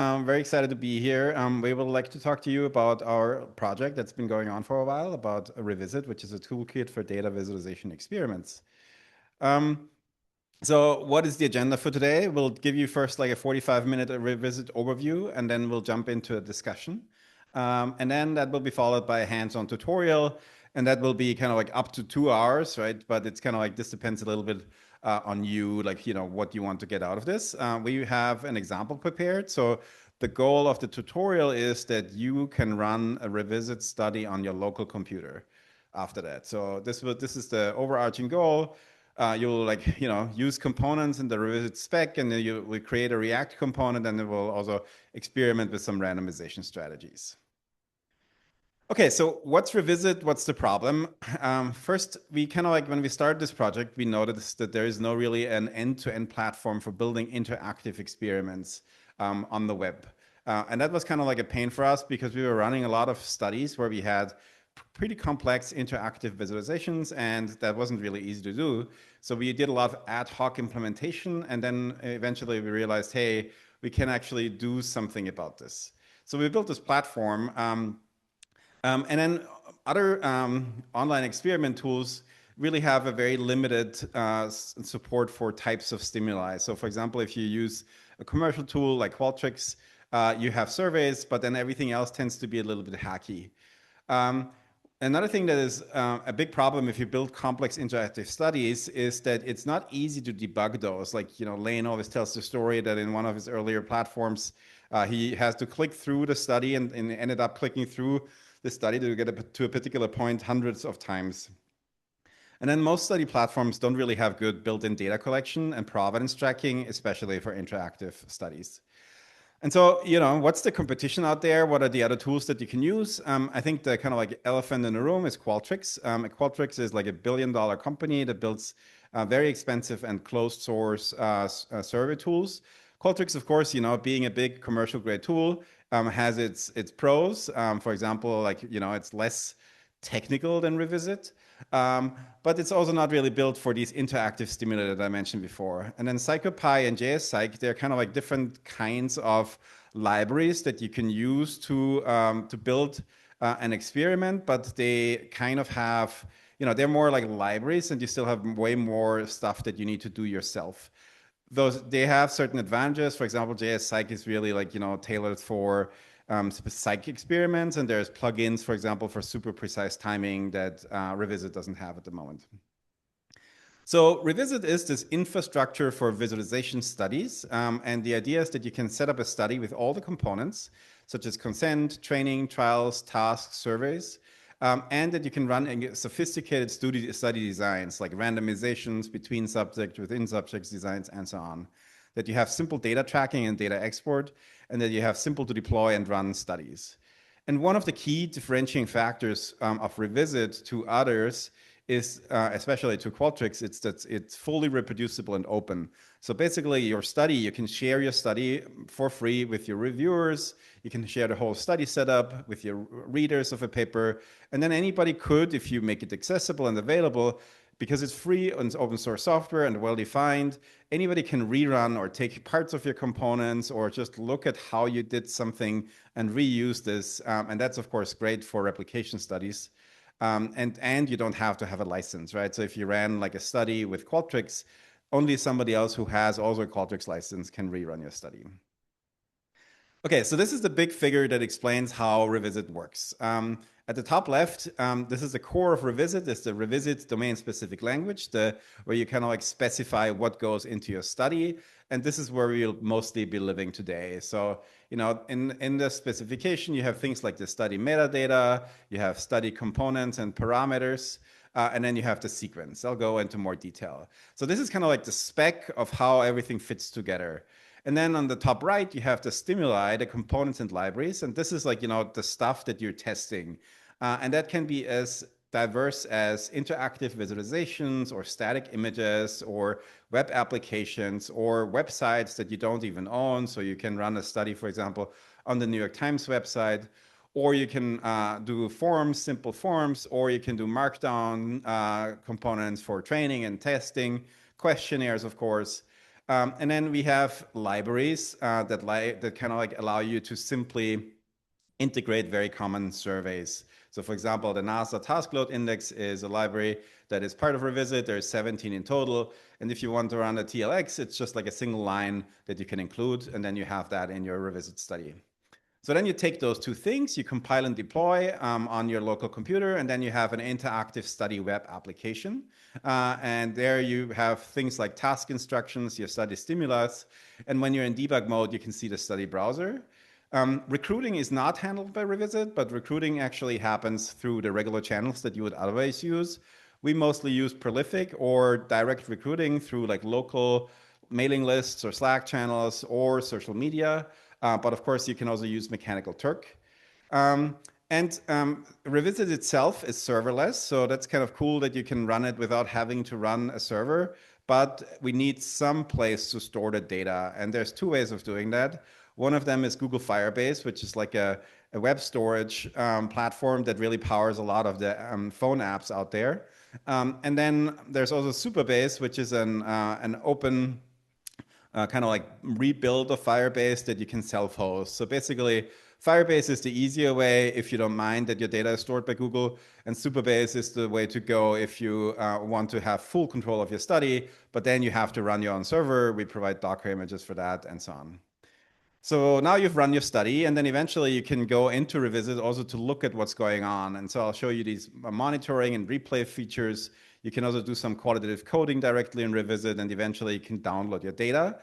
I'm very excited to be here. We would like to talk to you about our project that's been going on for a while about reVISit, which is a toolkit for data visualization experiments. Um, so what is the agenda for today? We'll give you first like a 45-minute reVISit overview, and then we'll jump into a discussion. And then that will be followed by a hands-on tutorial, and that will be kind of like up to 2 hours, right? But it's kind of like this depends a little bit on you, like, what you want to get out of this. We have an example prepared. So the goal of the tutorial is that you can run a reVISit study on your local computer after that. So this is the overarching goal. You'll use components in the reVISit spec, and then you will create a React component, and it will also experiment with some randomization strategies. Okay, so what's reVISit? What's the problem? First, we kind of when we started this project, we noticed that there is no really an end-to-end platform for building interactive experiments on the web. And that was kind of like a pain for us because we were running a lot of studies where we had pretty complex interactive visualizations, and that wasn't really easy to do. So we did a lot of ad hoc implementation, and then eventually we realized, hey, we can actually do something about this. So we built this platform. And then other online experiment tools really have a very limited support for types of stimuli. So for example, if you use a commercial tool like Qualtrics, you have surveys, but then everything else tends to be a little bit hacky. Another thing that is a big problem if you build complex interactive studies is that it's not easy to debug those. Like, Lane always tells the story that in one of his earlier platforms, he has to click through the study and ended up clicking through the study to get to a particular point hundreds of times. And then most study platforms don't really have good built-in data collection and provenance tracking, especially for interactive studies. And so, what's the competition out there? What are the other tools that you can use? I think the kind of like elephant in the room is Qualtrics. Qualtrics is like $1 billion company that builds very expensive and closed source survey tools. Qualtrics, of course, being a big commercial grade tool, has its pros. For example, it's less technical than reVISit. But it's also not really built for these interactive stimuli that I mentioned before. And then ScikroPy and JSPsych, they're kind of like different kinds of libraries that you can use to build an experiment, but they kind of have, they're more like libraries, and you still have way more stuff that you need to do yourself. They have certain advantages. For example, JSPsych is really tailored for psych experiments, and there's plugins, for example, for super precise timing that reVISit doesn't have at the moment. So reVISit is this infrastructure for visualization studies, and the idea is that you can set up a study with all the components, such as consent, training, trials, tasks, surveys, and that you can run sophisticated study designs like randomizations between subjects, within subjects designs, and so on. That you have simple data tracking and data export, and that you have simple to deploy and run studies. And one of the key differentiating factors of reVISit to others is, especially to Qualtrics, it's that it's fully reproducible and open. So basically your study, you can share your study for free with your reviewers. You can share the whole study setup with your readers of a paper. And then anybody could, if you make it accessible and available, because it's free and it's open source software and well-defined, anybody can rerun or take parts of your components or just look at how you did something and reuse this. And that's, of course, great for replication studies. And you don't have to have a license, right? So if you ran like a study with Qualtrics, only somebody else who has also a Qualtrics license can rerun your study. Okay, so this is the big figure that explains how reVISit works. At the top left, this is the core of reVISit. It's the reVISit domain-specific language, where you kind of like specify what goes into your study. And this is where we'll mostly be living today. So, in the specification, you have things like the study metadata, you have study components and parameters, and then you have the sequence. I'll go into more detail. So this is kind of like the spec of how everything fits together. And then on the top right, you have the stimuli, the components and libraries. And this is like, the stuff that you're testing. And that can be as diverse as interactive visualizations or static images or web applications or websites that you don't even own. So you can run a study, for example, on the New York Times website, or you can do forms, simple forms, or you can do markdown components for training and testing, questionnaires, of course. And then we have libraries that kind of like allow you to simply integrate very common surveys. So for example, the NASA Task Load Index is a library that is part of reVISit. There's 17 in total. And if you want to run a TLX, it's just like a single line that you can include, and then you have that in your reVISit study. So then you take those two things, you compile and deploy on your local computer, and then you have an interactive study web application. And there you have things like task instructions, your study stimulus, and when you're in debug mode, you can see the study browser. Recruiting is not handled by reVISit, but recruiting actually happens through the regular channels that you would otherwise use. We mostly use Prolific or direct recruiting through like local mailing lists or Slack channels or social media. But of course, you can also use Mechanical Turk. And reVISit itself is serverless, so that's kind of cool that you can run it without having to run a server. But we need some place to store the data, and there's two ways of doing that. One of them is Google Firebase, which is like a web storage platform that really powers a lot of the phone apps out there. And then there's also Superbase, which is an open kind of like rebuild of Firebase that you can self-host. So basically, Firebase is the easier way if you don't mind that your data is stored by Google, and Superbase is the way to go if you want to have full control of your study, but then you have to run your own server. We provide Docker images for that and so on. So now you've run your study, and then eventually you can go into reVISit also to look at what's going on. And so I'll show you these monitoring and replay features. You can also do some qualitative coding directly in reVISit, and eventually you can download your data.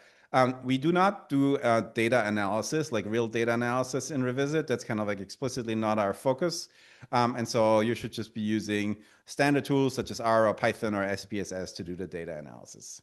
We do not do data analysis, like real data analysis in reVISit. That's kind of like explicitly not our focus. And so you should just be using standard tools such as R or Python or SPSS to do the data analysis.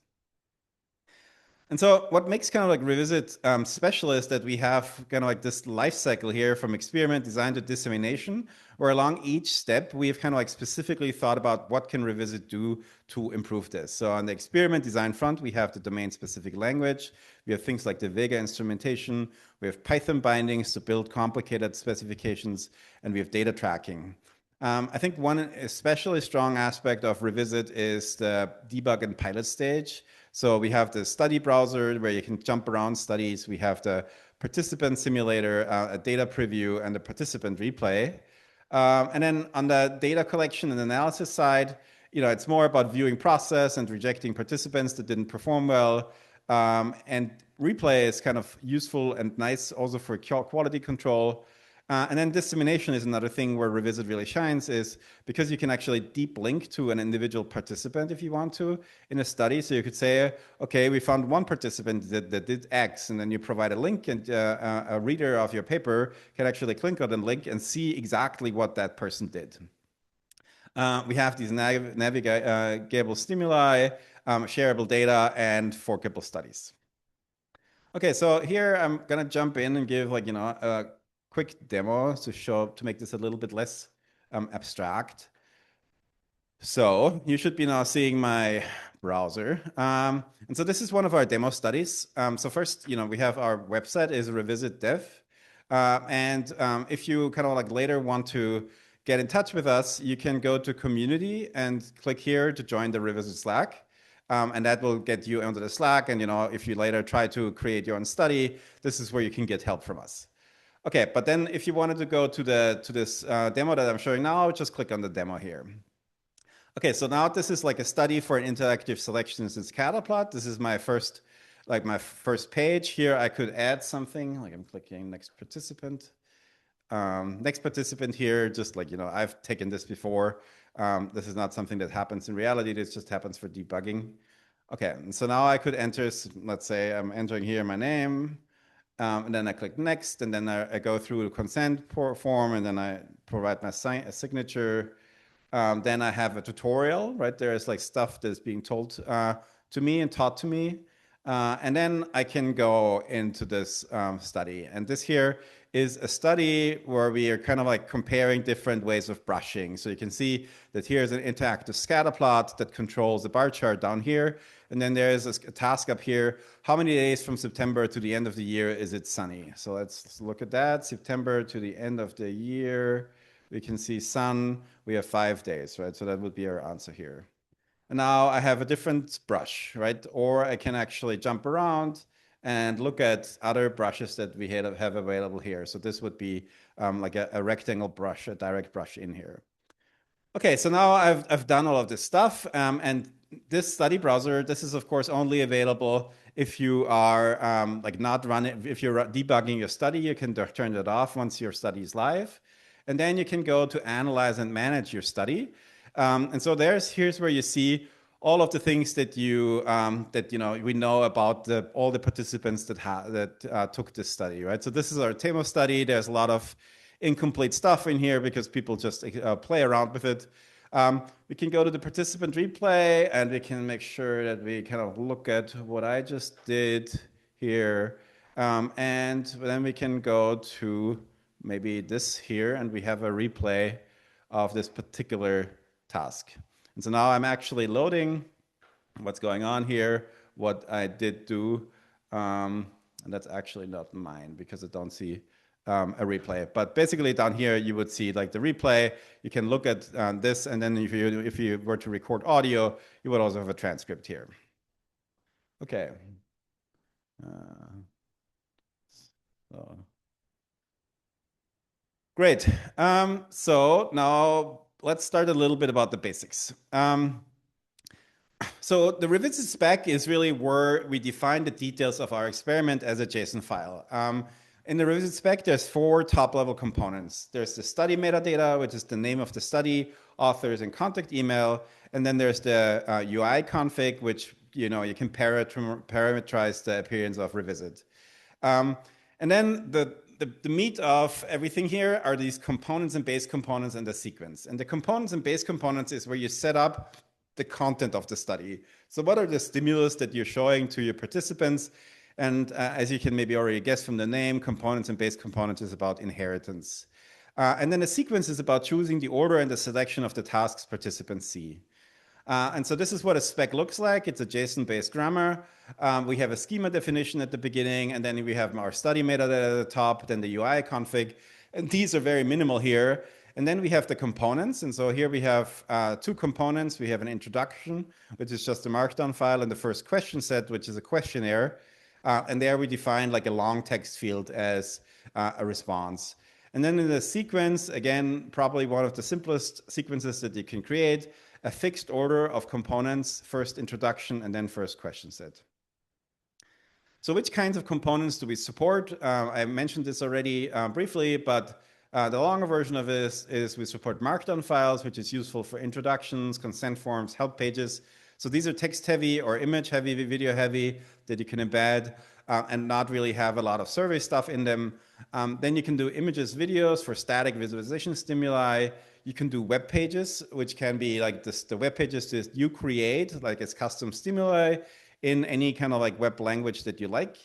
And so what makes kind of like reVISit special is that we have kind of like this life cycle here from experiment design to dissemination, where along each step, we've kind of like specifically thought about what can reVISit do to improve this. So on the experiment design front, we have the domain specific language. We have things like the Vega instrumentation. We have Python bindings to build complicated specifications, and we have data tracking. I think one especially strong aspect of reVISit is the debug and pilot stage. So we have the study browser where you can jump around studies. We have the participant simulator, a data preview, and the participant replay. And then on the data collection and analysis side, it's more about viewing process and rejecting participants that didn't perform well. And replay is kind of useful and nice also for quality control. And then dissemination is another thing where reVISit really shines, is because you can actually deep link to an individual participant if you want to in a study. So you could say, okay, we found one participant that did X, and then you provide a link, and a reader of your paper can actually click on the link and see exactly what that person did. We have these navigable stimuli, shareable data, and forkable studies. Okay, so here I'm gonna jump in and give a quick demo to make this a little bit less abstract. So you should be now seeing my browser. And so this is one of our demo studies. So first, we have our website is reVISit dev. And if you kind of like later want to get in touch with us, you can go to community and click here to join the reVISit Slack. And that will get you onto the Slack. And if you later try to create your own study, this is where you can get help from us. Okay, but then if you wanted to go to this demo that I'm showing now, just click on the demo here. Okay, so now this is like a study for an interactive selections and scatter plot. This is my first page. Here I could add something, like I'm clicking next participant. Next participant here, just like, I've taken this before. This is not something that happens in reality. This just happens for debugging. Okay, and so now I could enter, let's say I'm entering here my name. And then I click next, and then I go through the consent form, and then I provide my signature. Then I have a tutorial, right? There's like stuff that's being told to me and taught to me. And then I can go into this study. And this here is a study where we are kind of like comparing different ways of brushing. So you can see that here's an interactive scatter plot that controls the bar chart down here. And then there's a task up here. How many days from September to the end of the year is it sunny? So let's look at that. September to the end of the year. We can see sun. We have 5 days, right? So that would be our answer here. And now I have a different brush, right? Or I can actually jump around and look at other brushes that we have available here. So this would be like a rectangle brush, a direct brush in here. Okay, so now I've done all of this stuff, and this study browser, this is of course only available if you are like not running, if you're debugging your study, you can turn it off once your study is live, and then you can go to analyze and manage your study. And so here's where you see all of the things that we know about all the participants that took this study, right? So this is our TEMO study. There's a lot of incomplete stuff in here because people just play around with it. We can go to the participant replay and we can make sure that we kind of look at what I just did here. And then we can go to maybe this here and we have a replay of this particular task. And so now I'm actually loading what's going on here, what I did do. And that's actually not mine because I don't see a replay. But basically down here, you would see like the replay. You can look at this. And then if you were to record audio, you would also have a transcript here. Okay. So. Great. So now let's start a little bit about the basics. So the reVISit spec is really where we define the details of our experiment as a JSON file. In the reVISit spec, there's 4 top-level components. There's the study metadata, which is the name of the study, authors, and contact email. And then there's the UI config, which you can parameterize the appearance of reVISit. And then the meat of everything here are these components and base components and the sequence. And the components and base components is where you set up the content of the study. So what are the stimulus that you're showing to your participants? And as you can maybe already guess from the name, components and base components is about inheritance. And then the sequence is about choosing the order and the selection of the tasks participants see. And so this is what a spec looks like. It's a JSON-based grammar. We have a schema definition at the beginning, and then we have our study metadata at the top, then the UI config. And these are very minimal here. And then we have the components. And so here we have 2 components. We have an introduction, which is just a markdown file, and the first question set, which is a questionnaire. And there we define like a long text field as a response. And then in the sequence, again, probably one of the simplest sequences that you can create, a fixed order of components, first introduction, and then first question set. So which kinds of components do we support? I mentioned this already briefly, but the longer version of this is we support markdown files, which is useful for introductions, consent forms, help pages. So these are text heavy or image heavy, video heavy that you can embed and not really have a lot of survey stuff in them. Then you can do images, videos for static visualization stimuli. You can do web pages, which can be like the web pages that you create, like as custom stimuli in any kind of like web language that you like.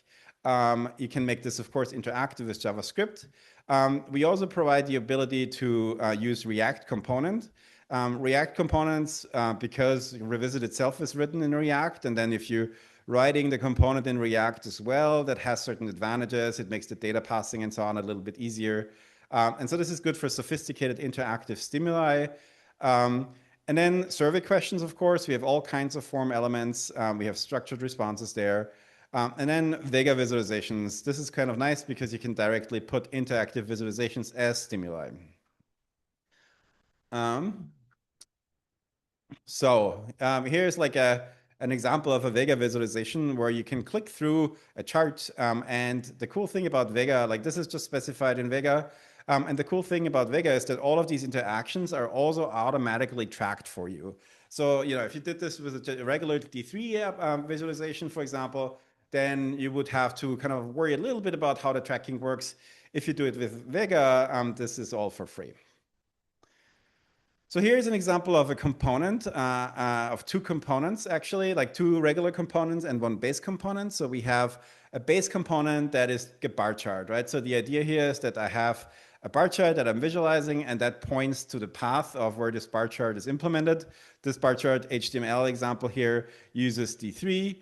You can make this, of course, interactive with JavaScript. We also provide the ability to use React component. React components, because reVISit itself is written in React, and then if you're writing the component in React as well, that has certain advantages. It makes the data passing and so on a little bit easier. And so this is good for sophisticated interactive stimuli. And then survey questions, of course. We have all kinds of form elements. We have structured responses there. And then Vega visualizations. This is kind of nice because you can directly put interactive visualizations as stimuli. Here's like an example of a Vega visualization where you can click through a chart. And the cool thing about Vega, like this is just specified in Vega. And the cool thing about Vega is that all of these interactions are also automatically tracked for you. So, if you did this with a regular D3 visualization, for example, then you would have to kind of worry a little bit about how the tracking works. If you do it with Vega, this is all for free. So here's an example of a component, of 2 components, actually, like 2 regular components and 1 base component. So we have a base component that is a bar chart, right? So the idea here is that I have a bar chart that I'm visualizing, and that points to the path of where this bar chart is implemented. This bar chart HTML example here uses D3.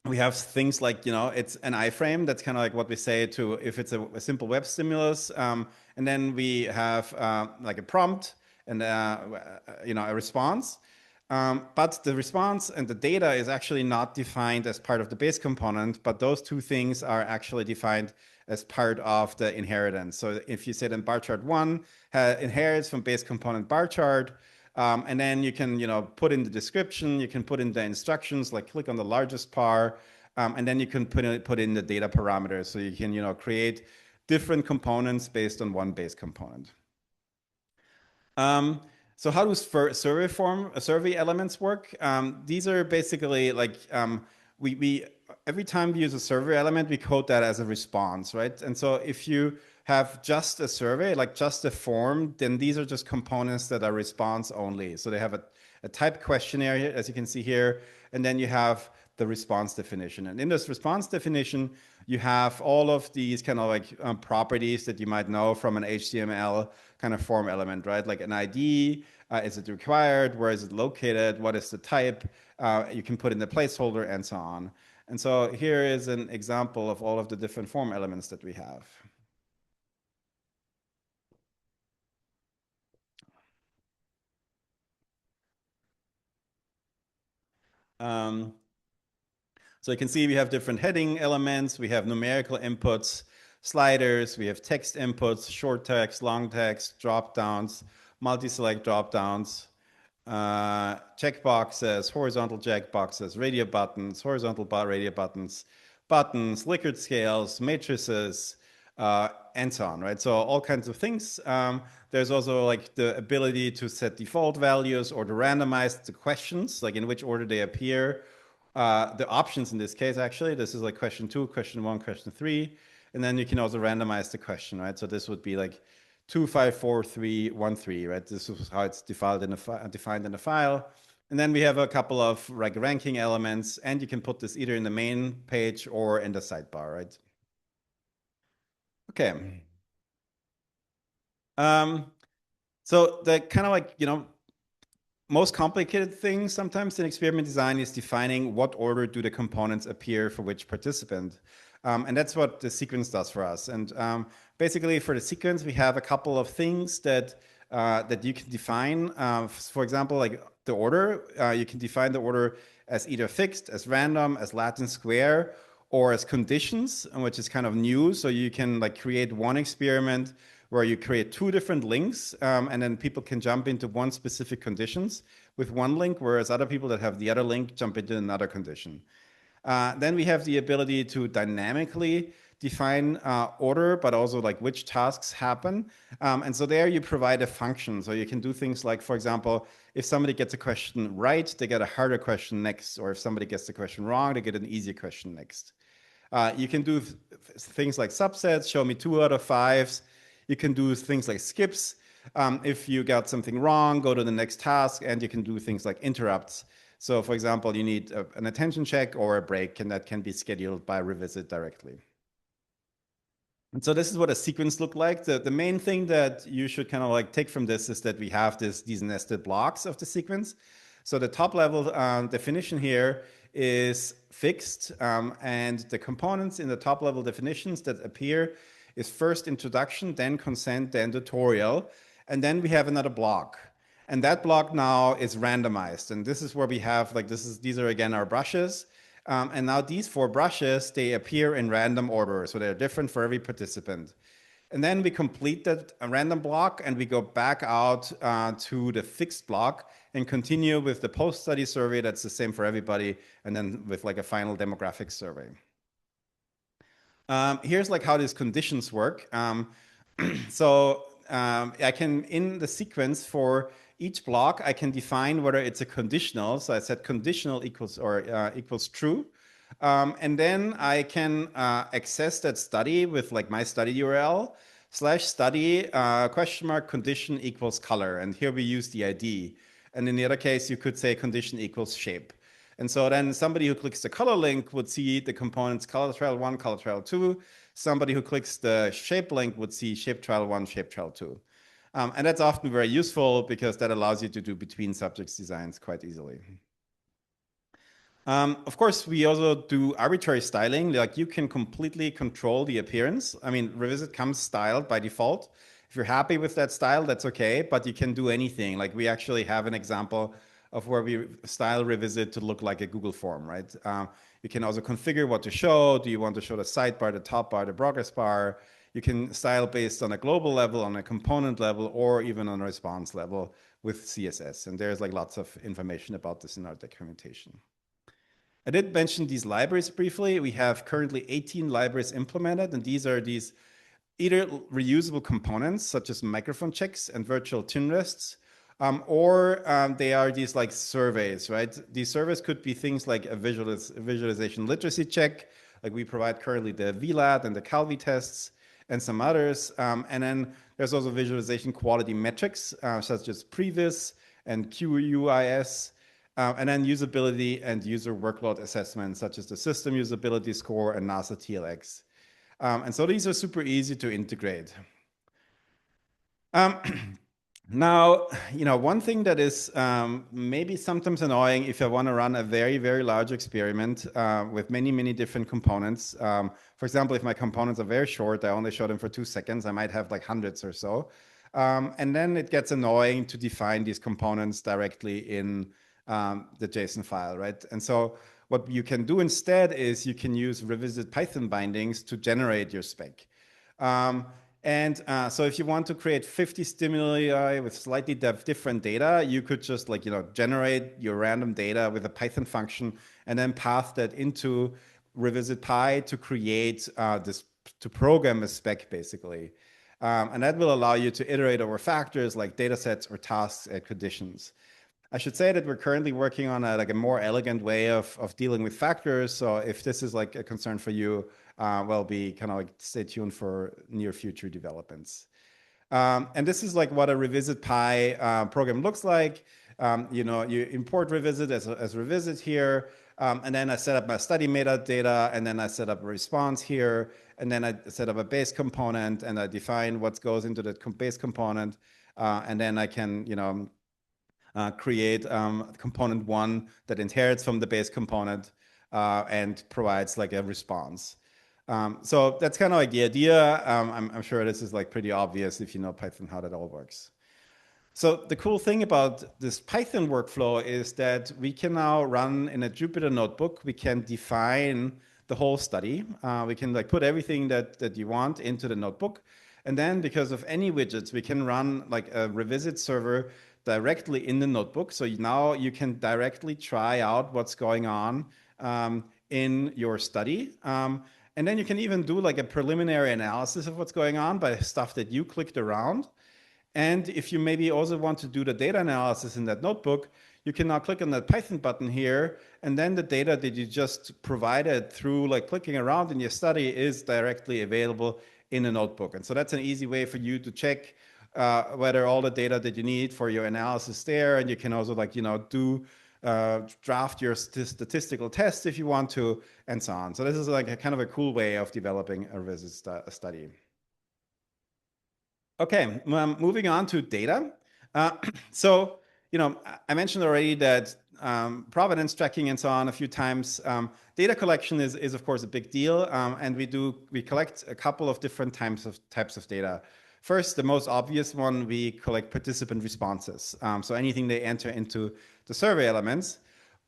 We have things like, it's an iframe. That's kind of like what we say to if it's a simple web stimulus. And then we have like a prompt. and a response. But the response and the data is actually not defined as part of the base component, but those two things are actually defined as part of the inheritance. So if you say then bar chart one inherits from base component bar chart, and then you can put in the description, you can put in the instructions, like click on the largest par, and then you can put in the data parameters. So you can create different components based on one base component. So how do survey elements work? These are basically like we every time we use a survey element, we code that as a response, right? And so if you have just a survey, like just a form, then these are just components that are response only. So they have a type questionnaire, as you can see here, and then you have the response definition. And in this response definition, you have all of these kind of like properties that you might know from an HTML kind of form element, right? Like an ID, is it required? Where is it located? What is the type? You can put in the placeholder and so on. And so here is an example of all of the different form elements that we have. Um, So you can see we have different heading elements. We have numerical inputs, sliders. We have text inputs, short text, long text, drop downs, multi-select drop downs, checkboxes, horizontal checkboxes, radio buttons, horizontal radio buttons, buttons, Likert scales, matrices, and so on, right? So all kinds of things. There's also like the ability to set default values or to randomize the questions, like in which order they appear. The options in this case, actually, this is like question 2, question 1, question 3. And then you can also randomize the question, right? So this would be like 2, 5, 4, 3, 1, 3, right? This is how it's defined in the file. And then we have a couple of like ranking elements, and you can put this either in the main page or in the sidebar, right? Okay. So the kind of like, most complicated thing sometimes in experiment design is defining what order do the components appear for which participant. And that's what the sequence does for us. And basically for the sequence, we have a couple of things that you can define. For example, like the order, you can define the order as either fixed, as random, as Latin square, or as conditions, which is kind of new. So you can like create one experiment where you create two different links, and then people can jump into one specific conditions with one link, whereas other people that have the other link jump into another condition. Then we have the ability to dynamically define order, but also like which tasks happen. And so there you provide a function. So you can do things like, for example, if somebody gets a question right, they get a harder question next. Or if somebody gets the question wrong, they get an easier question next. You can do things like subsets, show me 2 out of 5s. You can do things like skips. If you got something wrong, go to the next task, and you can do things like interrupts. So for example, you need an attention check or a break, and that can be scheduled by reVISit directly. And so this is what a sequence look like. The main thing that you should kind of like take from this is that we have these nested blocks of the sequence. So the top level definition here is fixed, and the components in the top level definitions that appear is first introduction, then consent, then tutorial, and then we have another block. And that block now is randomized. And this is where we have like these are again our brushes. And now these 4 brushes, they appear in random order. So they're different for every participant. And then we complete that random block and we go back out to the fixed block and continue with the post-study survey. That's the same for everybody. And then with like a final demographic survey. Here's like how these conditions work. So I can, in the sequence for each block, I can define whether it's a conditional. So I said conditional equals or equals true. And then I can access that study with like my study URL /study question mark condition equals color. And here we use the ID. And in the other case, you could say condition equals shape. And so then somebody who clicks the color link would see the components color trail 1, color trail 2. Somebody who clicks the shape link would see shape trail 1, shape trail 2. And that's often very useful because that allows you to do between subjects designs quite easily. Of course, we also do arbitrary styling. Like you can completely control the appearance. I mean, reVISit comes styled by default. If you're happy with that style, that's okay, but you can do anything. Like we actually have an example of where we style reVISit to look like a Google form, right? You can also configure what to show. Do you want to show the sidebar, the top bar, the progress bar? You can style based on a global level, on a component level, or even on a response level with CSS. And there's like lots of information about this in our documentation. I did mention these libraries briefly. We have currently 18 libraries implemented, and these are these either reusable components such as microphone checks and virtual tune rests, or they are these like surveys, right? These surveys could be things like a visualization literacy check, like we provide currently the VLAT and the CalVi tests and some others. And then there's also visualization quality metrics such as previs and QUIS. And then usability and user workload assessments such as the system usability score and NASA TLX. And so these are super easy to integrate. Now, one thing that is maybe sometimes annoying if I want to run a very, very large experiment with many, many different components. For example, if my components are very short, I only show them for 2 seconds, I might have like hundreds or so. And then it gets annoying to define these components directly in the JSON file, right? And so what you can do instead is you can use reVISit Python bindings to generate your spec. So if you want to create 50 stimuli with slightly different data, you could just like, generate your random data with a Python function and then path that into reVISit Py to create to program a spec basically. And that will allow you to iterate over factors like data sets or tasks and conditions. I should say that we're currently working on a more elegant way of dealing with factors. So if this is like a concern for you, well, be kind of like stay tuned for near future developments. And this is like what a reVISit Py program looks like. You import reVISit as reVISit here. And then I set up my study metadata, and then I set up a response here, and then I set up a base component, and I define what goes into the base component. And then I can, create component 1 that inherits from the base component and provides like a response. So that's kind of like the idea. I'm sure this is like pretty obvious if you know Python, how that all works. So the cool thing about this Python workflow is that we can now run in a Jupyter notebook. We can define the whole study. We can like put everything that you want into the notebook. And then because of any widgets, we can run like a reVISit server directly in the notebook. So now you can directly try out what's going on in your study. And then you can even do like a preliminary analysis of what's going on by stuff that you clicked around. And if you maybe also want to do the data analysis in that notebook, you can now click on that Python button here, and then the data that you just provided through like clicking around in your study is directly available in a notebook. And so that's an easy way for you to check whether all the data that you need for your analysis there, and you can also like, draft your statistical tests if you want to, and so on. So this is like a kind of a cool way of developing a reVISit study. Okay, moving on to data. So, I mentioned already that provenance tracking and so on a few times. Data collection is of course a big deal, and we collect a couple of different types of data. First, the most obvious one, we collect participant responses. So anything they enter into the survey elements,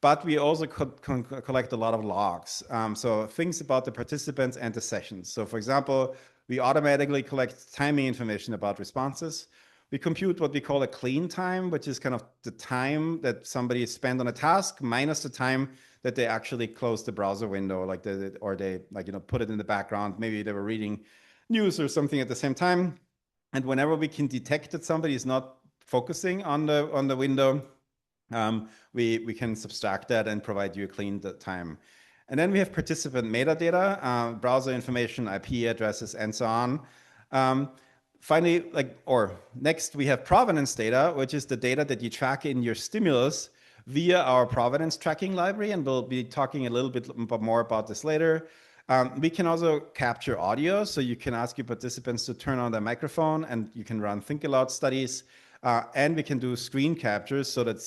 but we also collect a lot of logs. So things about the participants and the sessions. So for example, we automatically collect timing information about responses. We compute what we call a clean time, which is kind of the time that somebody spent on a task minus the time that they actually closed the browser window, or they put it in the background. Maybe they were reading news or something at the same time. And whenever we can detect that somebody is not focusing on the window, we can subtract that and provide you a clean time. And then we have participant metadata, browser information, IP addresses, and so on. Finally, next we have provenance data, which is the data that you track in your stimulus via our provenance tracking library, and we'll be talking a little bit more about this later. We can also capture audio, so you can ask your participants to turn on their microphone, and you can run think aloud studies. And we can do screen captures so that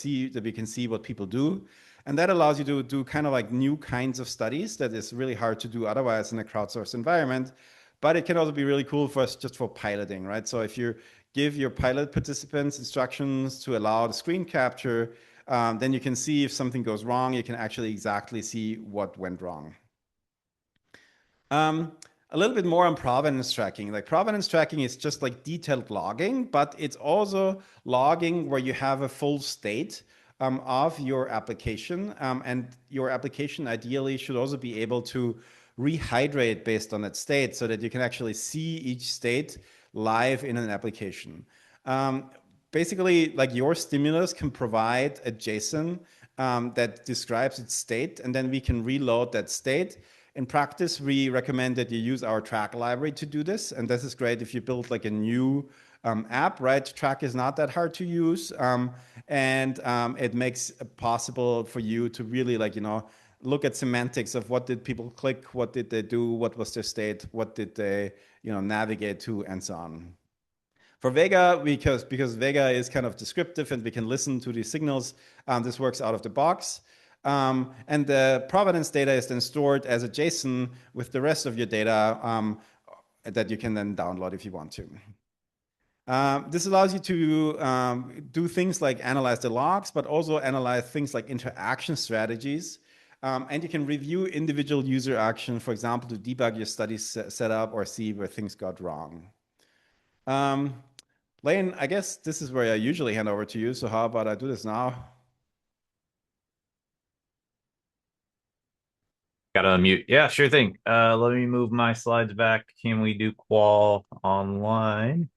we can see what people do. And that allows you to do kind of like new kinds of studies that is really hard to do otherwise in a crowdsourced environment. but it can also be really cool for us just for piloting, right? So if you give your pilot participants instructions to allow the screen capture, then you can see if something goes wrong, you can actually exactly see what went wrong. A little bit more on provenance tracking. Like provenance tracking is just like detailed logging, but it's also logging where you have a full state of your application. And your application ideally should also be able to rehydrate based on that state so that you can actually see each state live in an application. Um, Basically, like your stimulus can provide a JSON that describes its state, and then we can reload that state. In practice, we recommend that you use our track library to do this. And this is great if you build like a new app, right? Track is not that hard to use. And it makes it possible for you to really like, look at semantics of what did people click, what did they do, what was their state, what did they, navigate to, and so on. For Vega, because Vega is kind of descriptive and we can listen to these signals, this works out of the box. And the provenance data is then stored as a JSON with the rest of your data that you can then download if you want to. This allows you to do things like analyze the logs, but also analyze things like interaction strategies. And you can review individual user action, for example, to debug your study setup or see where things got wrong. Lane, I guess this is where I usually hand over to you. So how about I do this now? Gotta unmute. Yeah, sure thing. Let me move my slides back. Can we do qual online?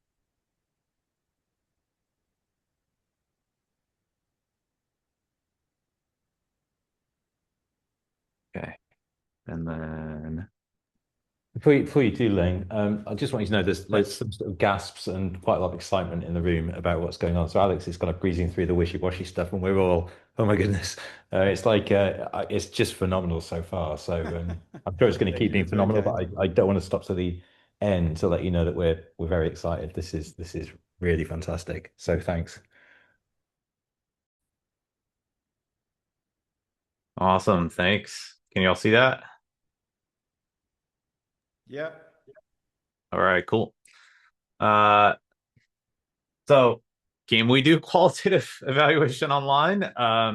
Okay. And then Before you do, Lane, I just want you to know there's like, some sort of gasps and quite a lot of excitement in the room about what's going on. So Alex is kind of breezing through the wishy-washy stuff, and we're all, oh my goodness, it's like it's just phenomenal so far. So I'm sure it's going to Thank keep you. being That's very phenomenal, kind. but I don't want to stop to the end to let you know that we're very excited. This is really fantastic. So thanks. awesome. Thanks. Can you all see that? Yeah. All right, cool. Uh, so can we do qualitative evaluation online? For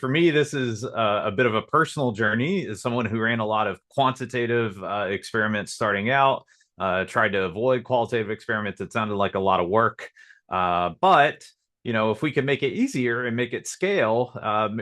me, this is a bit of a personal journey. As someone who ran a lot of quantitative experiments starting out, tried to avoid qualitative experiments. It sounded like a lot of work. But if we can make it easier and make it scale,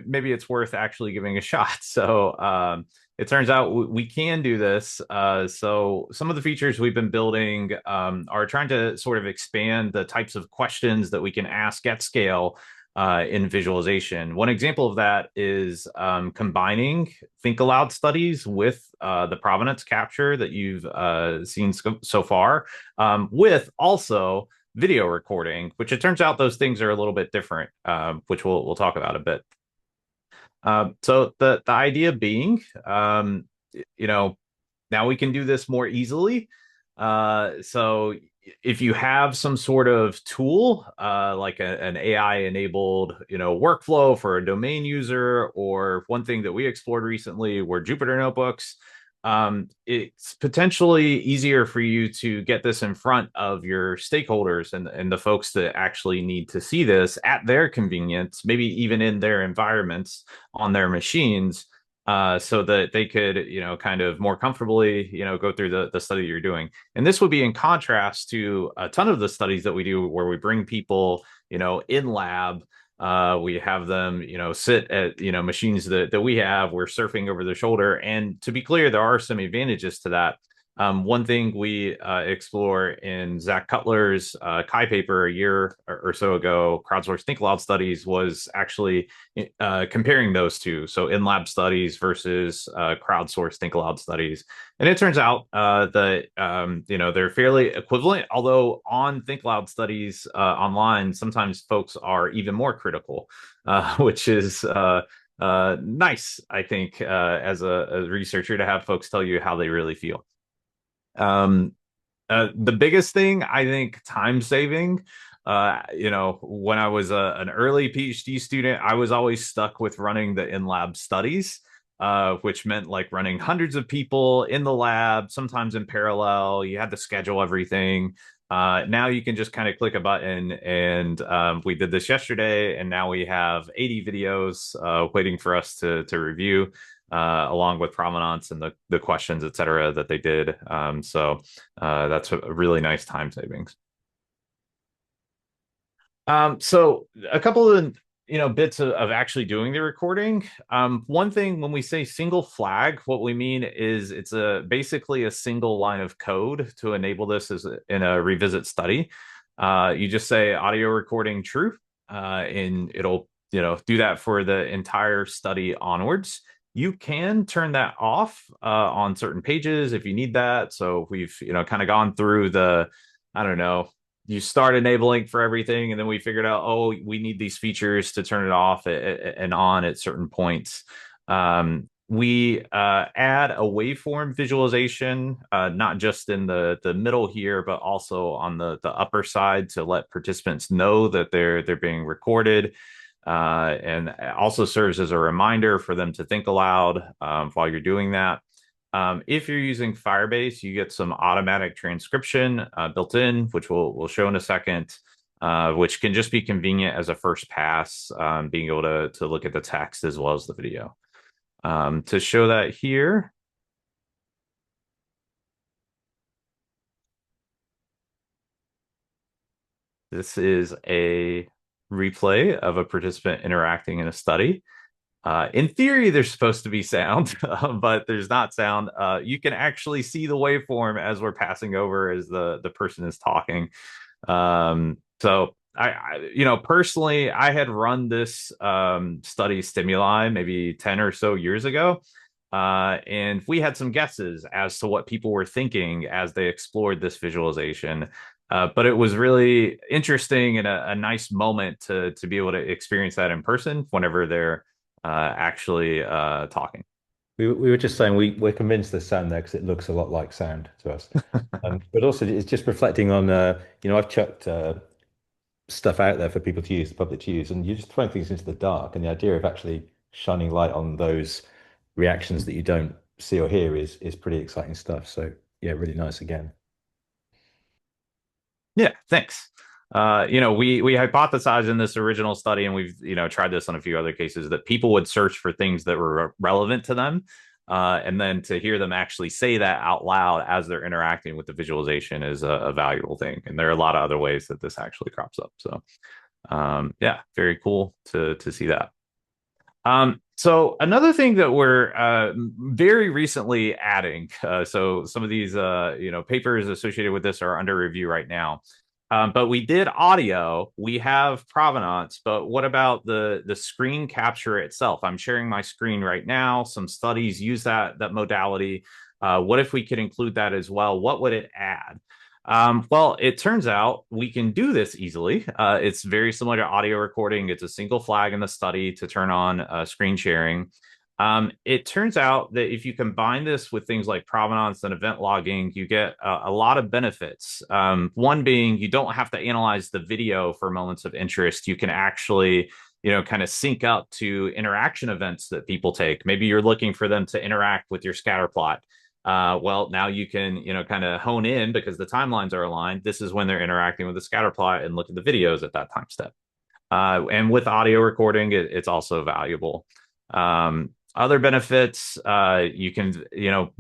maybe it's worth actually giving a shot. So it turns out we can do this. So some of the features we've been building are trying to sort of expand the types of questions that we can ask at scale in visualization. One example of that is combining think aloud studies with the provenance capture that you've seen so far, with also video recording, which it turns out those things are a little bit different, which we'll talk about a bit. So the idea being, now we can do this more easily. So if you have some sort of tool, like an AI-enabled, workflow for a domain user, or one thing that we explored recently were Jupyter notebooks, it's potentially easier for you to get this in front of your stakeholders and the folks that actually need to see this at their convenience, maybe even in their environments on their machines, so that they could, kind of more comfortably, go through the study you're doing. And this would be in contrast to a ton of the studies that we do where we bring people, in lab. We have them, sit at, machines that we have. We're surfing over their shoulder. And to be clear, there are some advantages to that. One thing we explore in Zach Cutler's Chi paper a year or so ago, crowdsourced think aloud studies, was actually comparing those two. So in-lab studies versus crowdsourced think aloud studies. And it turns out that, they're fairly equivalent, although on think aloud studies online, sometimes folks are even more critical, which is nice, I think, as a researcher, to have folks tell you how they really feel. The biggest thing, I think, time saving. When I was an early PhD student, I was always stuck with running the in-lab studies. which meant like running hundreds of people in the lab, sometimes in parallel. You had to schedule everything. Now you can just kind of click a button, and we did this yesterday, and now we have 80 videos waiting for us to review, along with provenance and the questions, et cetera, that they did. So that's a really nice time savings. So a couple of bits of actually doing the recording. One thing, when we say single flag, what we mean is it's basically a single line of code to enable this in a reVISit study. You just say audio recording true, and it'll do that for the entire study onwards. You can turn that off on certain pages if you need that. So we've kind of gone through I don't know, you start enabling for everything, and then we figured out, oh, we need these features to turn it off and on at certain points. We add a waveform visualization, not just in the middle here, but also on the upper side, to let participants know that they're being recorded, and also serves as a reminder for them to think aloud while you're doing that. If you're using Firebase, you get some automatic transcription built in, which we'll show in a second, which can just be convenient as a first pass, being able to look at the text as well as the video. To show that here, this is a replay of a participant interacting in a study. In theory, there's supposed to be sound, but there's not sound. You can actually see the waveform as we're passing over as the person is talking. So personally, I had run this study stimuli maybe 10 or so years ago. And we had some guesses as to what people were thinking as they explored this visualization. But it was really interesting and a nice moment to be able to experience that in person whenever they're actually talking. We were just saying we're convinced there's sound there because it looks a lot like sound to us. But also it's just reflecting on, I've chucked stuff out there for people to use, the public to use, and you're just throwing things into the dark. And the idea of actually shining light on those reactions that you don't see or hear is pretty exciting stuff. So yeah, really nice again. Yeah, thanks. We hypothesized in this original study, and we've tried this on a few other cases, that people would search for things that were relevant to them, and then to hear them actually say that out loud as they're interacting with the visualization is a valuable thing. And there are a lot of other ways that this actually crops up. So, yeah, very cool to see that. So another thing that we're very recently adding, so some of these papers associated with this are under review right now. But we did audio, we have provenance, but what about the screen capture itself? I'm sharing my screen right now. Some studies use that modality. What if we could include that as well? What would it add? Well, it turns out we can do this easily. It's very similar to audio recording. It's a single flag in the study to turn on screen sharing. It turns out that if you combine this with things like provenance and event logging, you get a lot of benefits. One being, you don't have to analyze the video for moments of interest. You can actually, kind of sync up to interaction events that people take. Maybe you're looking for them to interact with your scatter plot. Well, now you can, kind of hone in, because the timelines are aligned. This is when they're interacting with the scatter plot, and look at the videos at that time step. And with audio recording, it's also valuable. Other benefits, you can,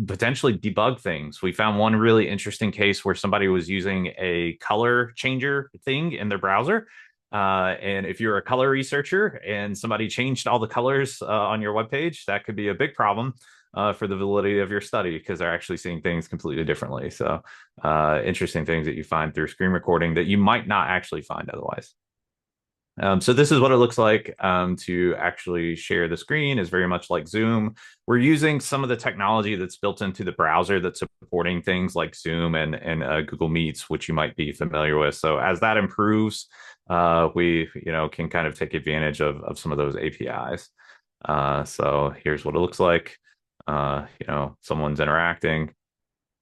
potentially debug things. We found one really interesting case where somebody was using a color changer thing in their browser. And if you're a color researcher and somebody changed all the colors on your webpage, that could be a big problem for the validity of your study, because they're actually seeing things completely differently. So interesting things that you find through screen recording that you might not actually find otherwise. So this is what it looks like to actually share the screen. Is very much like Zoom. We're using some of the technology that's built into the browser that's supporting things like Zoom and Google Meets, which you might be familiar with. So as that improves, we can kind of take advantage of some of those APIs. So here's what it looks like. Someone's interacting.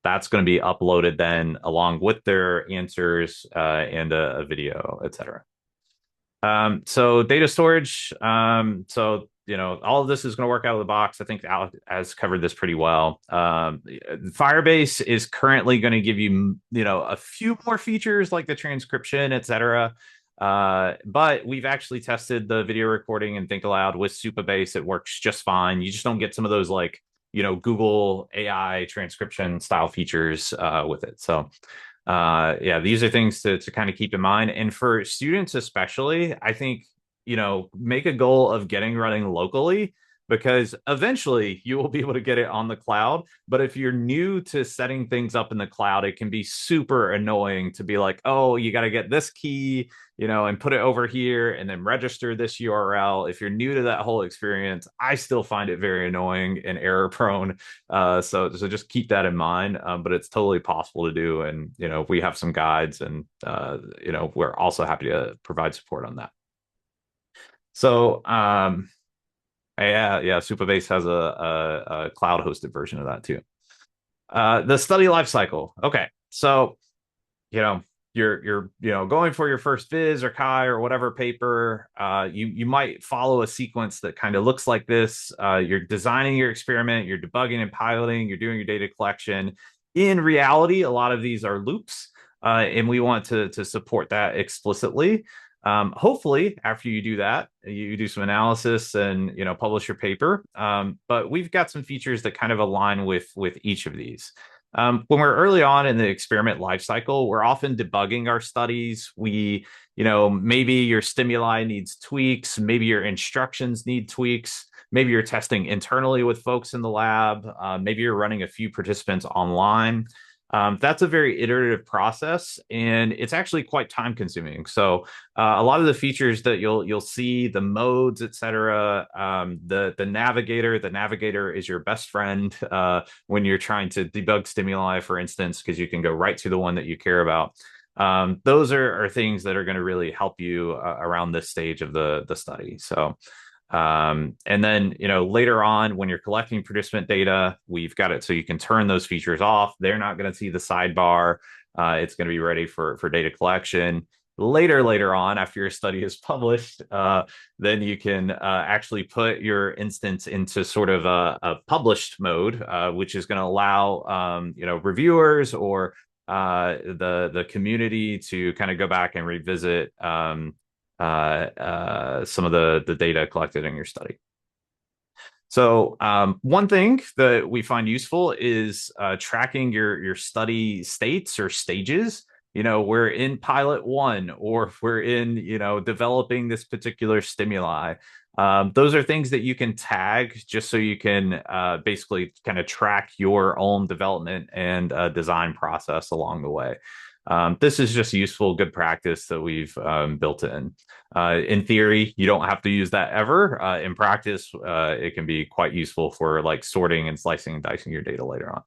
That's going to be uploaded then along with their answers and a video, etc. So data storage. So all of this is going to work out of the box. I think Alec has covered this pretty well. Firebase is currently going to give you, a few more features like the transcription, etc. But we've actually tested the video recording and Think Aloud with Supabase. It works just fine. You just don't get some of those like, Google AI transcription style features with it. So yeah, these are things to kind of keep in mind. And for students especially, I think, make a goal of getting running locally, because eventually you will be able to get it on the cloud. But if you're new to setting things up in the cloud, it can be super annoying to be like, oh, you got to get this key, and put it over here and then register this URL. If you're new to that whole experience, I still find it very annoying and error prone. So just keep that in mind. But it's totally possible to do. And, we have some guides, and, we're also happy to provide support on that. So, yeah, Supabase has a cloud hosted version of that too. The study lifecycle. Okay, so you're going for your first Viz or Chi or whatever paper. You might follow a sequence that kind of looks like this. You're designing your experiment, you're debugging and piloting, you're doing your data collection. In reality, a lot of these are loops, and we want to support that explicitly. Hopefully, after you do that, you do some analysis and publish your paper. But we've got some features that kind of align with each of these. When we're early on in the experiment lifecycle, we're often debugging our studies. Maybe your stimuli needs tweaks, maybe your instructions need tweaks, maybe you're testing internally with folks in the lab, maybe you're running a few participants online. That's a very iterative process, and it's actually quite time consuming. So a lot of the features that you'll see, the modes, etc., the navigator is your best friend when you're trying to debug stimuli, for instance, because you can go right to the one that you care about. Those are things that are going to really help you around this stage of the study. So and then, later on when you're collecting participant data, we've got it so you can turn those features off. They're not going to see the sidebar. It's going to be ready for data collection. Later on, after your study is published, then you can actually put your instance into sort of a published mode, which is going to allow, reviewers or the community to kind of go back and revisit some of the data collected in your study. So one thing that we find useful is tracking your study states or stages. We're in pilot 1, or we're in, developing this particular stimuli. Those are things that you can tag just so you can basically kind of track your own development and design process along the way. This is just useful, good practice that we've built in. In theory, you don't have to use that ever. In practice, it can be quite useful for like sorting and slicing and dicing your data later on.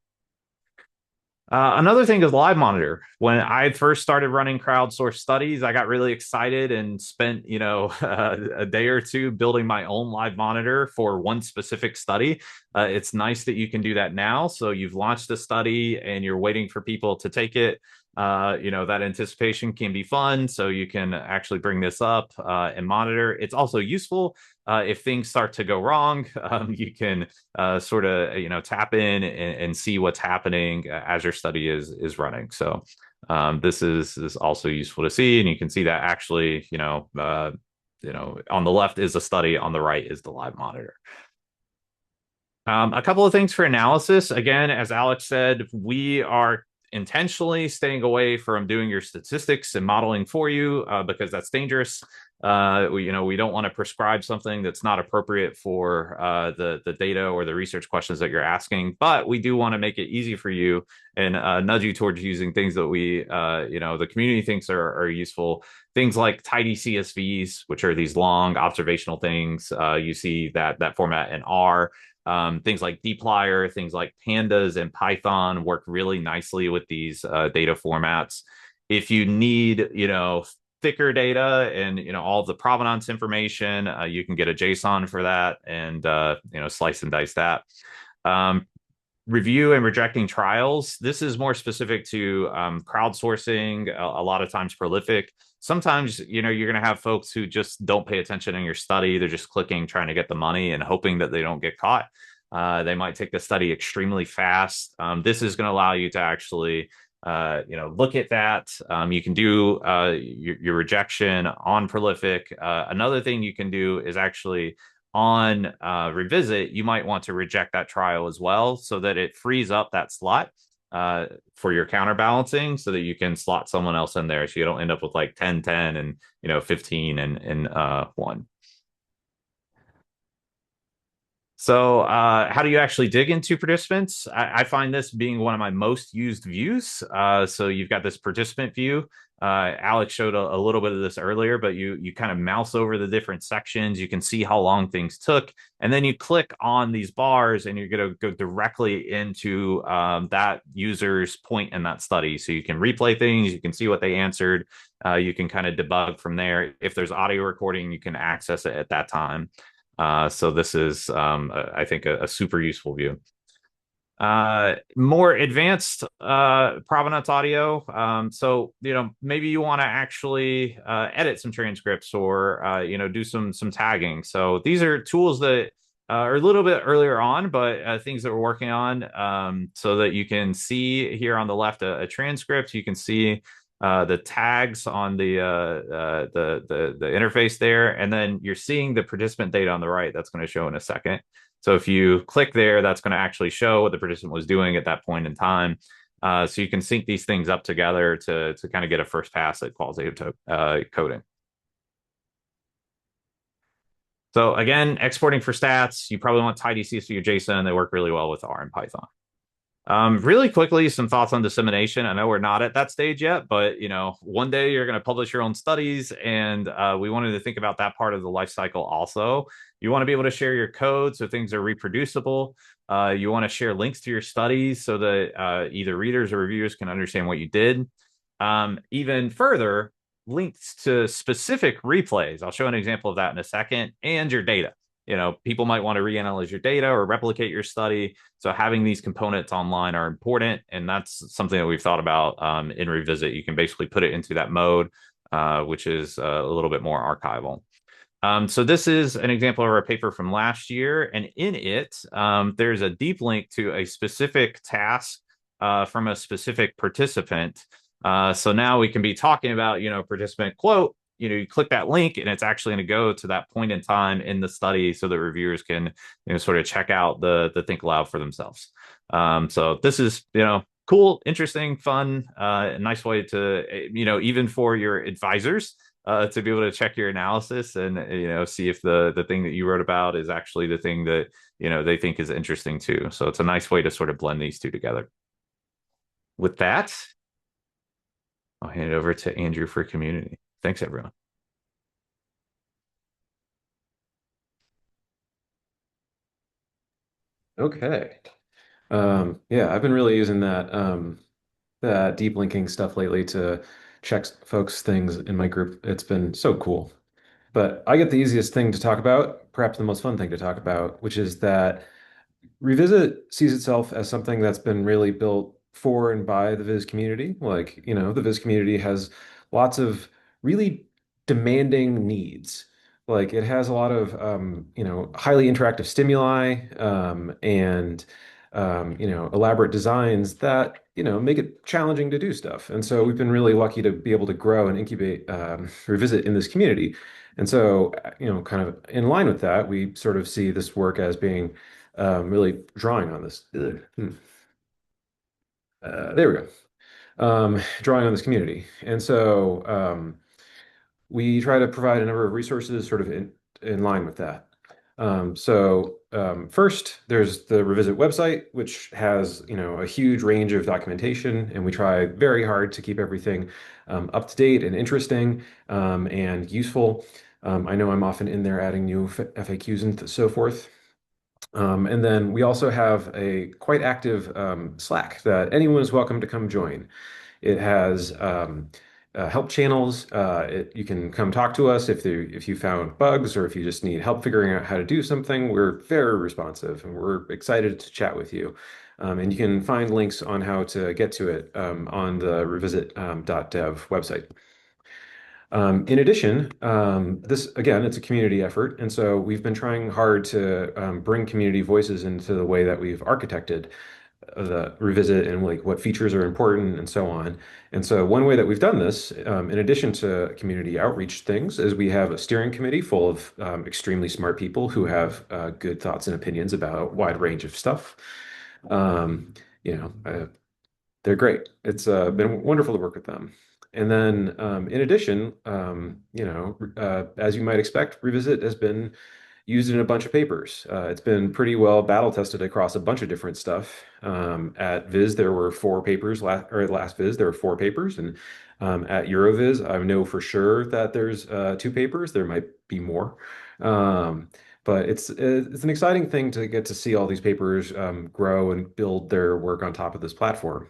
Another thing is Live Monitor. When I first started running crowdsourced studies, I got really excited and spent, a day or two building my own Live Monitor for one specific study. It's nice that you can do that now. So you've launched a study and you're waiting for people to take it. That anticipation can be fun. So you can actually bring this up and monitor. It's also useful if things start to go wrong. You can sort of, tap in and see what's happening as your study is running. So this is also useful to see. And you can see that actually, on the left is a study, on the right is the live monitor. A couple of things for analysis. Again, as Alex said, we are intentionally staying away from doing your statistics and modeling for you because that's dangerous. We don't want to prescribe something that's not appropriate for the data or the research questions that you're asking, but we do want to make it easy for you and nudge you towards using things that we, the community thinks are useful. Things like tidy CSVs, which are these long observational things. You see that format in R. Things like dplyr, things like pandas and Python work really nicely with these data formats. If you need, thicker data and, all the provenance information, you can get a JSON for that and, slice and dice that. review and rejecting trials. This is more specific to crowdsourcing, a lot of times prolific. Sometimes, you're going to have folks who just don't pay attention in your study. They're just clicking, trying to get the money and hoping that they don't get caught. They might take the study extremely fast. This is going to allow you to actually look at that. You can do your rejection on prolific. Another thing you can do is actually on reVISit, you might want to reject that trial as well so that it frees up that slot for your counterbalancing so that you can slot someone else in there so you don't end up with like 10, 10, and 15 and 1. So how do you actually dig into participants? I find this being one of my most used views. So you've got this participant view. Alex showed a little bit of this earlier, but you kind of mouse over the different sections. You can see how long things took. And then you click on these bars and you're going to go directly into that user's point in that study. So you can replay things. You can see what they answered. You can kind of debug from there. If there's audio recording, you can access it at that time. So this is, I think, a super useful view. More advanced provenance audio. So, maybe you want to actually edit some transcripts or, do some tagging. So these are tools that are a little bit earlier on, but things that we're working on so that you can see here on the left a transcript. You can see the tags on the interface there, and then you're seeing the participant data on the right. That's going to show in a second. So if you click there, that's going to actually show what the participant was doing at that point in time. So you can sync these things up together to kind of get a first pass at qualitative coding. So again, exporting for stats, you probably want tidy CSV or JSON. They work really well with R and Python. Really quickly, some thoughts on dissemination. I know we're not at that stage yet, but one day you're going to publish your own studies, and we wanted to think about that part of the life cycle also. You want to be able to share your code so things are reproducible. You want to share links to your studies so that either readers or reviewers can understand what you did. Even further, links to specific replays. I'll show an example of that in a second, and your data. People might want to reanalyze your data or replicate your study. So having these components online are important. And that's something that we've thought about in reVISit. You can basically put it into that mode, which is a little bit more archival. So this is an example of our paper from last year. And in it, there's a deep link to a specific task from a specific participant. So now we can be talking about, participant quote, you click that link and it's actually going to go to that point in time in the study so that reviewers can, sort of check out the think aloud for themselves. So this is, cool, interesting, fun, nice way to, even for your advisors to be able to check your analysis and, see if the thing that you wrote about is actually the thing that, they think is interesting too. So it's a nice way to sort of blend these two together. With that, I'll hand it over to Andrew for community. Thanks, everyone. Okay. Yeah, I've been really using that deep linking stuff lately to check folks' things in my group. It's been so cool. But I get the easiest thing to talk about, perhaps the most fun thing to talk about, which is that reVISit sees itself as something that's been really built for and by the Viz community. Like, the Viz community has lots of really demanding needs. Like it has a lot of, highly interactive stimuli, and, elaborate designs that, make it challenging to do stuff. And so we've been really lucky to be able to grow and incubate reVISit in this community. And so, kind of in line with that, we sort of see this work as being really drawing on this. There we go. Drawing on this community. And so we try to provide a number of resources sort of in line with that. First, there's the reVISit website, which has, a huge range of documentation, and we try very hard to keep everything up to date and interesting and useful. I know I'm often in there adding new FAQs and so forth. And then we also have a quite active Slack that anyone is welcome to come join. It has help channels. You can come talk to us if you found bugs or if you just need help figuring out how to do something. We're very responsive and we're excited to chat with you. And you can find links on how to get to it on the revisit .dev website. In addition, this again, it's a community effort, and so we've been trying hard to bring community voices into the way that we've architected the revisit and like what features are important and so on. And so one way that we've done this, in addition to community outreach things, is we have a steering committee full of extremely smart people who have good thoughts and opinions about a wide range of stuff. Um, you know, they're great. It's been wonderful to work with them. And then, in addition, as you might expect, reVISit has been used in a bunch of papers. It's been pretty well battle tested across a bunch of different stuff. At Viz, there were 4 papers. Last Viz, there were 4 papers, and at EuroViz, I know for sure that there's 2 papers. There might be more. But it's an exciting thing to get to see all these papers grow and build their work on top of this platform.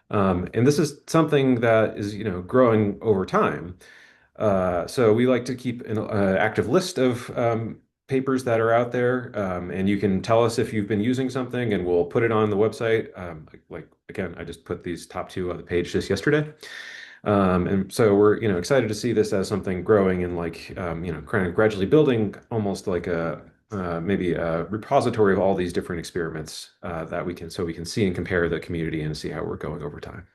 And this is something that is, growing over time. So we like to keep an active list of papers that are out there, and you can tell us if you've been using something, and we'll put it on the website. Like again, I just put these top 2 on the page just yesterday. And so we're, excited to see this as something growing and like, kind of gradually building almost like maybe a repository of all these different experiments that we can see and compare the community and see how we're going over time.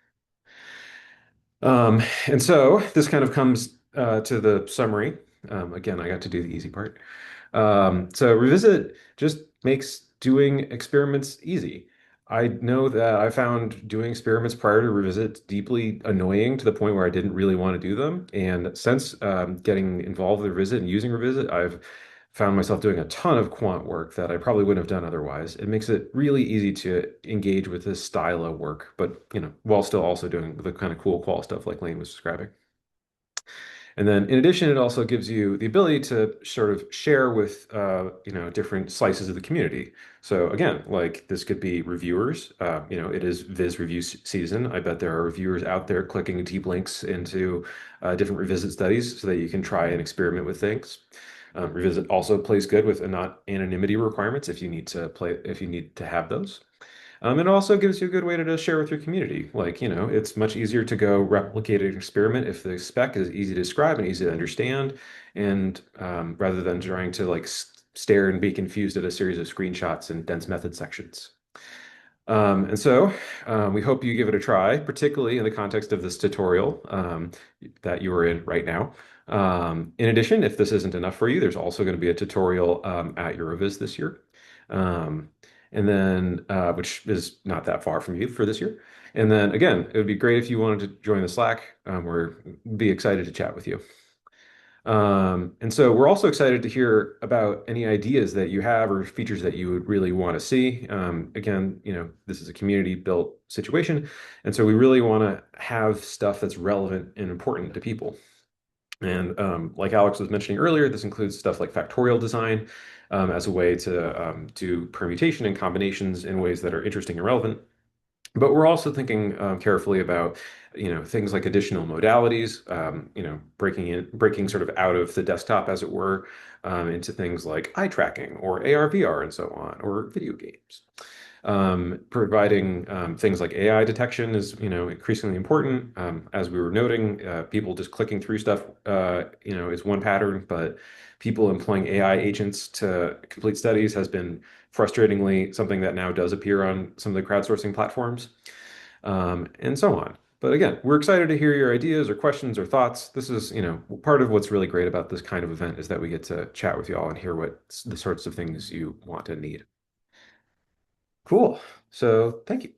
And so this kind of comes to the summary. Again, I got to do the easy part. So reVISit just makes doing experiments easy. I know that I found doing experiments prior to reVISit deeply annoying to the point where I didn't really want to do them. And since getting involved with reVISit and using reVISit, I've found myself doing a ton of quant work that I probably wouldn't have done otherwise. It makes it really easy to engage with this style of work, but while still also doing the kind of cool qual stuff like Lane was describing. And then in addition, it also gives you the ability to sort of share with different slices of the community. So again, like this could be reviewers. It is Viz review season. I bet there are reviewers out there clicking deep links into different reVISit studies so that you can try and experiment with things. reVISit also plays good with not anonymity requirements if you need to have those. It also gives you a good way to just share with your community. Like, it's much easier to go replicate an experiment if the spec is easy to describe and easy to understand, and rather than trying to like stare and be confused at a series of screenshots and dense method sections. And so we hope you give it a try, particularly in the context of this tutorial that you are in right now. In addition, if this isn't enough for you, there's also going to be a tutorial at EuroViz this year. And then, which is not that far from you for this year. And then again, it would be great if you wanted to join the Slack. We'd be excited to chat with you. And so we're also excited to hear about any ideas that you have or features that you would really want to see. Again, this is a community built situation. And so we really want to have stuff that's relevant and important to people. And like Alex was mentioning earlier, this includes stuff like factorial design as a way to do permutation and combinations in ways that are interesting and relevant. But we're also thinking carefully about, things like additional modalities, breaking sort of out of the desktop, as it were, into things like eye tracking or AR, VR, and so on, or video games. Providing things like AI detection is, increasingly important. As we were noting, people just clicking through stuff, is one pattern, but people employing AI agents to complete studies has been frustratingly something that now does appear on some of the crowdsourcing platforms, and so on. But again, we're excited to hear your ideas or questions or thoughts. This is, part of what's really great about this kind of event is that we get to chat with you all and hear what the sorts of things you want and need. Cool. So thank you.